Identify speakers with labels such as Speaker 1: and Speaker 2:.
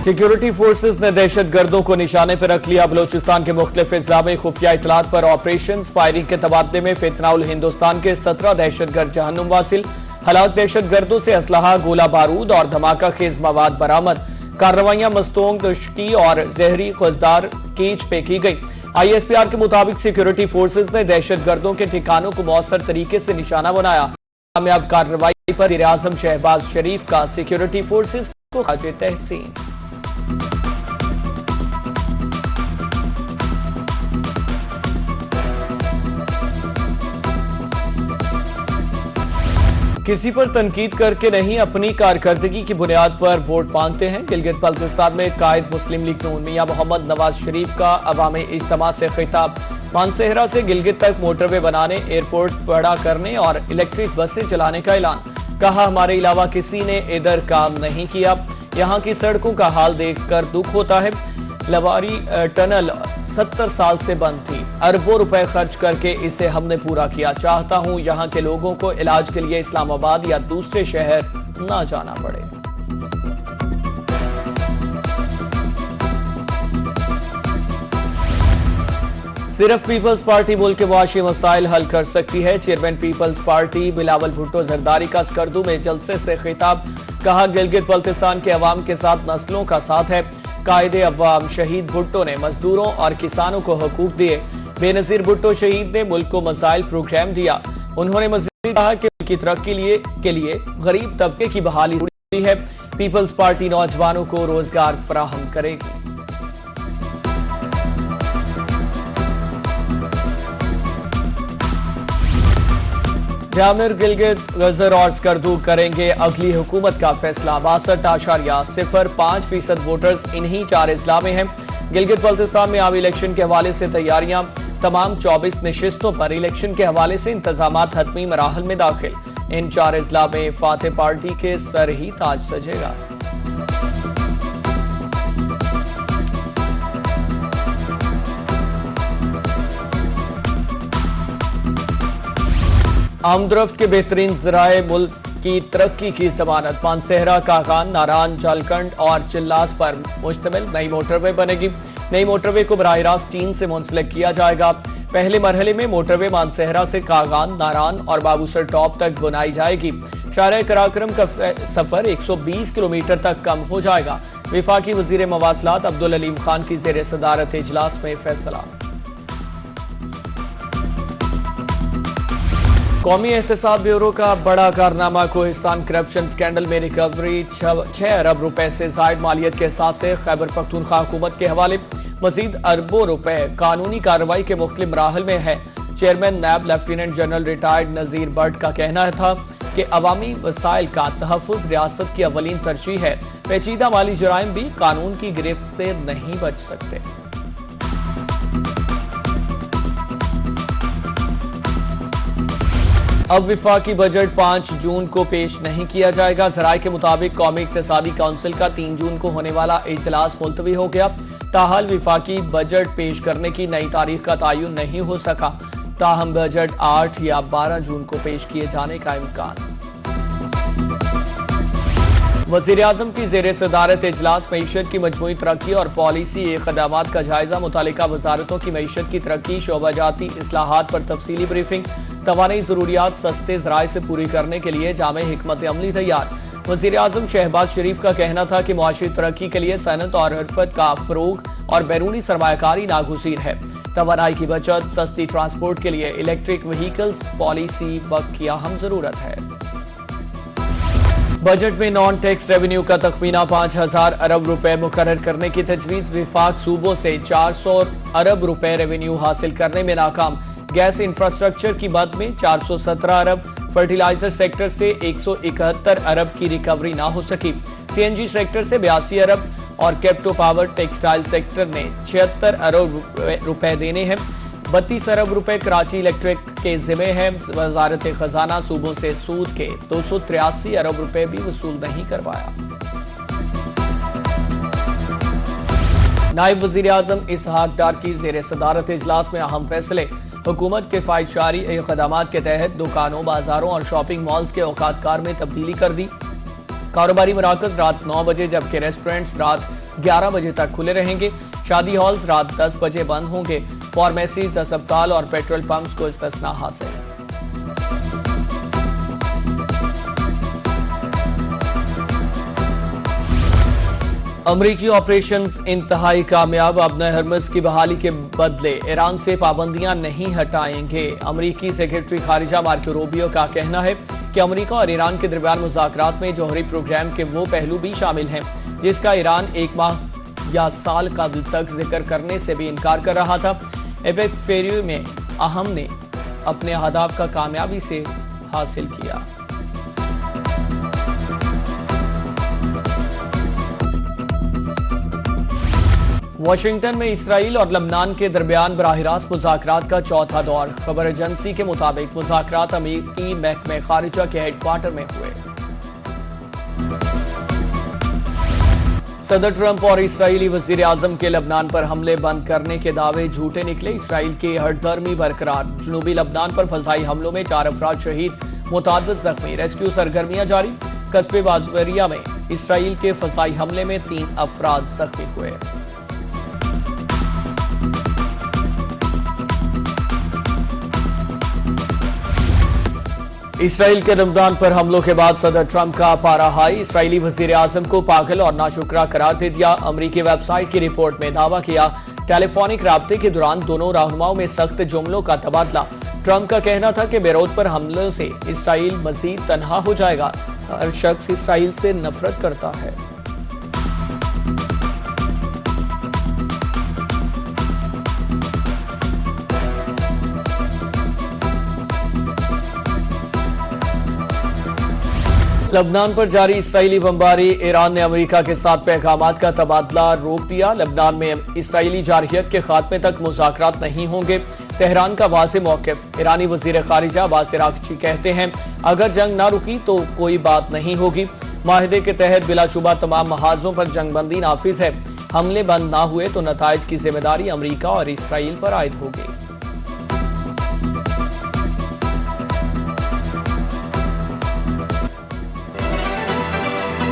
Speaker 1: Security forces ने दहशत गर्दों को निशाने पर रख लिया। बलोचिस्तान के मुख्तलिफ अजला में खुफिया इतलात पर ऑपरेशन फायरिंग के तबादले में फितनाउल हिंदुस्तान के 17 दहशतगर्द जहन्नुम वासिल। हलाक दहशतगर्दों से असलहा, गोला बारूद और धमाका खेज मवाद बरामद। कार्रवाइयां मस्तूंग, दुश्की और जहरी खुजदार कीच पे की गई। ISPR के मुताबिक सिक्योरिटी फोर्सेस ने दहशतगर्दों के ठिकानों को मौसर तरीके से निशाना बनाया। कामयाब कार्रवाई पर वज़ीर आज़म शहबाज शरीफ का सिक्योरिटी फोर्सेस को खाजे तहसीन। किसी पर तनकीद करके नहीं, अपनी कारकर्दगी की बुनियाद पर वोट मांगते हैं। गिलगित बल्तिस्तान में कायद मुस्लिम लीग नून मियां मोहम्मद नवाज शरीफ का अवामी इज्तिमा से खिताब। मानसेहरा से गिलगित तक मोटरवे बनाने, एयरपोर्ट बड़ा करने और इलेक्ट्रिक बसें चलाने का ऐलान। कहा, हमारे अलावा किसी ने इधर काम नहीं किया। यहाँ की सड़कों का हाल देखकर दुख होता है। लवारी टनल 70 साल से बंद थी। अरबों रुपए खर्च करके इसे हमने पूरा किया। चाहता हूं यहाँ के लोगों को इलाज के लिए इस्लामाबाद या दूसरे शहर ना जाना पड़े। सिर्फ पीपल्स पार्टी मुल्क के मुआशी मसाइल हल कर सकती है। Chairman people's party Bilawal Bhutto Zardari का स्कर्दू में जलसे से खिताब। कहा, गिलगित बल्तिस्तान के अवाम के साथ नस्लों का साथ है। कायदे अवाम शहीद भुट्टो ने मजदूरों और किसानों को हकूक दिए। बेनजीर भुट्टो शहीद ने मुल्क को मसाइल प्रोग्राम दिया। उन्होंने मजीद कहा कि मुल्क की तरक्की के लिए गरीब तबके की बहाली जरूरी है। पीपल्स पार्टी नौजवानों को रोजगार फराहम करेगी। जामिर गिलगित गजर और स्कर्दू करेंगे अगली हुकूमत का फैसला। 62.05% वोटर्स इन्हीं 4 अजला में हैं। गिलगित बल्तिस्तान में आम इलेक्शन के हवाले से तैयारियां। तमाम 24 नशिस्तों पर इलेक्शन के हवाले से इंतजामात हतमी मराहल में दाखिल। इन 4 अजला में फातेह पार्टी के सर ही ताज सजेगा। आमदरफ्त के बेहतरीन जराए मुल्क की तरक्की की जमानत। मानसेहरा, कागान, नारान, जालकंड और चिल्लास पर मुश्तमिल नई मोटरवे बनेगी। नई मोटरवे को बराह रास्त चीन से मुंसलिक किया जाएगा। पहले मरहले में मोटरवे मानसेहरा से कागान, नारान और बाबूसर टॉप तक बनाई जाएगी। शाहराह कराक्रम का सफर 120 किलोमीटर तक कम हो जाएगा। विफाकी वजीर मवासलात अब्दुल अलीम खान की जेर सदारत इजलास में फैसला। कौमी एहतसाब ब्यूरो का बड़ा कारनामा। कोहिस्तान करप्शन स्कैंडल में रिकवरी 6 अरब रुपए से जायद मालियत के साथ से खैबर पख्तूनख्वा हुकूमत के हवाले। मजीद अरबों रुपए कानूनी कार्रवाई के मुख्तलिफ मराहल में है। Chairman NAB lieutenant general retired Nazir Butt का कहना था कि अवामी वसाइल का तहफ़्फ़ुज़ रियासत की अवलीन तरजीह है। पेचीदा माली जराइम भी कानून की गिरफ्त से नहीं बच सकते। अब विफाकी बजट 5 जून को पेश नहीं किया जाएगा। जराये के मुताबिक कौमी इक्तिसादी काउंसिल का 3 जून को होने वाला इजलास मुलतवी हो गया। ताहाल विफाकी बजट पेश करने की नई तारीख का तयन नहीं हो सका। ताहम बजट 8 या 12 जून को पेश किए जाने का इम्कान। वज़ीर आज़म की जेर सदारत इजलास मईशत की मजमूई तरक्की और पॉलिसी इक़दामात का जायजा। मुतालिका वजारतों की मईशत की तरक्की, शोबाजाती इस्लाहात पर तफसीली ब्रीफिंग। तवानाई ज़रूरियात सस्ते ज़राए से पूरी करने के लिए जामे हिकमत अमली तैयार। वज़ीर आज़म शहबाज शरीफ का कहना था कि मुआशी तरक्की के लिए सनत और हरफत का फ़रोग और बैरूनी सरमायाकारी नागुज़ीर है। तवानाई की बचत, सस्ती ट्रांसपोर्ट के लिए इलेक्ट्रिक व्हीकल्स पॉलिसी वक्त की अहम ज़रूरत है। बजट में नॉन टैक्स रेवेन्यू का तखमीना 5000 अरब रुपए मुकर्रर करने की तजवीज़। विफाक सूबों से 400 अरब रुपए रेवेन्यू हासिल करने में नाकाम। गैस इंफ्रास्ट्रक्चर की मद में 417 अरब, फर्टिलाइजर सेक्टर से 171 अरब की रिकवरी ना हो सकी। CNG सेक्टर से 82 अरब और कैप्टो पावर टेक्सटाइल सेक्टर ने 76 अरब रुपए देने हैं। 32 अरब रुपए कराची इलेक्ट्रिक के जिम्मे हैं। वजारत खजाना सूबों से सूद के 283 अरब रुपए भी वसूल नहीं करवाया। नायब वजीर आजम इसहाक डार की जेर सदारत इजलास में अहम फैसले। हुकूमत के फायदशारी इक़दामात के तहत दुकानों, बाजारों और शॉपिंग मॉल्स के औकात कार में तब्दीली कर दी। कारोबारी मराकज रात 9 बजे जबकि रेस्टोरेंट्स रात 11 बजे तक खुले रहेंगे। शादी हॉल्स रात 10 बजे बंद होंगे। फार्मेसीज, अस्पताल और पेट्रोल पंप्स को इस्तिस्ना हासिल। अमरीकी ऑपरेशंस इंतहाई कामयाब। अब नए हरमज की बहाली के बदले ईरान से पाबंदियां नहीं हटाएंगे। अमरीकी सेक्रेटरी खारिजा मार्को रूबियो का कहना है कि अमरीका और ईरान के दरमियान मुज़ाकरात में जौहरी प्रोग्राम के वो पहलू भी शामिल हैं जिसका ईरान 1 माह या साल कबल तक जिक्र करने से भी इनकार कर रहा था। एपेक फेरी में अहम ने अपने अहदाफ का कामयाबी से हासिल किया। वाशिंगटन में इसराइल और लबनान के दरमियान बराह रास्त मुज़ाकरात का चौथा दौर। खबर एजेंसी के मुताबिक मुज़ाकरात अमेरिकी महकमे खारिजा के हेडक्वार्टर में हुए। सदर ट्रंप और इसराइली वजीर आजम के लबनान पर हमले बंद करने के दावे झूठे निकले। इसराइल की हठधर्मी बरकरार। जनूबी लबनान पर फजाई हमलों में 4 अफराद शहीद, मुताद्दिद जख्मी। रेस्क्यू सरगर्मियां जारी। कस्बे बाजवरिया में इसराइल के फजाई हमले में 3 अफराद जख्मी हुए। इसराइल के लबनान पर हमलों के बाद सदर ट्रंप का पारा हाई। इसराइली वजीर आजम को पागल और नाशुक्रा करार दे दिया। अमरीकी वेबसाइट की रिपोर्ट में दावा किया टेलीफोनिक राब्ते के दौरान दोनों रहनुमाओं में सख्त जुमलों का तबादला। ट्रंप का कहना था कि बेरूत पर हमलों से इसराइल मजीद तनहा हो जाएगा। हर शख्स इसराइल से नफरत करता है। लबनान पर जारी इसराइली बमबारी। ईरान ने अमेरिका के साथ पैगामात का तबादला रोक दिया। लबनान में इसराइली जारहियत के खात्मे तक मुज़ाकरात नहीं होंगे। तेहरान का वाज़ेह मौक़िफ़। ईरानी वज़ीर ख़ारिजा अब्बास अराग़ची कहते हैं अगर जंग ना रुकी तो कोई बात नहीं होगी। माहिदे के तहत बिलाशुबा तमाम महाजों पर जंगबंदी नाफिज है। हमले बंद ना हुए तो नताइज की जिम्मेदारी अमरीका और इसराइल पर आयद होगी।